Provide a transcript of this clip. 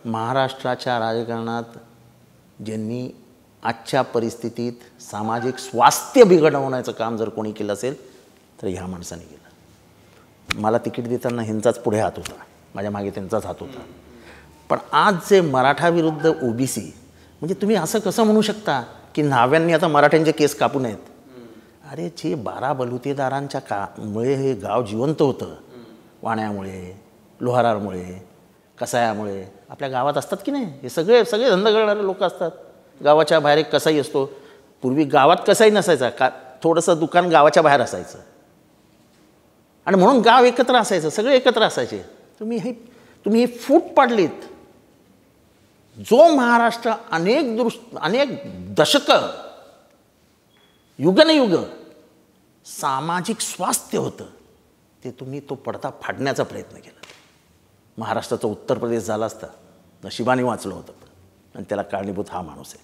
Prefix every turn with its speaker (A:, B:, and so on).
A: महाराष्ट्राच्या राजकारणात ज्यांनी आजच्या परिस्थितीत सामाजिक स्वास्थ्य बिघडवण्याचं काम जर कोणी केलं असेल तर ह्या माणसाने केलं. मला तिकीट देताना ह्यांचाच पुढे हात होता, माझ्या मागे त्यांचाच हात होता. पण आज जे मराठा विरुद्ध ओबीसी, म्हणजे तुम्ही असं कसं म्हणू शकता की न्हाव्यांनी आता मराठ्यांचे केस कापू नयेत? अरे जे 12 बलुतेदारांच्या मुळे हे गाव जिवंत होतं, वाण्यामुळे, लोहारामुळे, कसायामुळे आपल्या गावात असतात की नाही, हे सगळे धंदा करणारे लोक असतात. गावाच्या बाहेर एक कसाई असतो. पूर्वी गावात कसाई नसायचा, का थोडंसं दुकान गावाच्या बाहेर असायचं आणि म्हणून गाव एकत्र असायचं, सगळे एकत्र असायचे. तुम्ही ही फूट पाडलीत. जो महाराष्ट्र अनेक दशकं, युगनयुग सामाजिक स्वास्थ्य होतं, ते तुम्ही तो पडदा फाडण्याचा प्रयत्न केला. महाराष्ट्राचा उत्तर प्रदेश झाला असता, नशिबाने वाचलं होतं, आणि त्याला कारणीभूत हा माणूस आहे.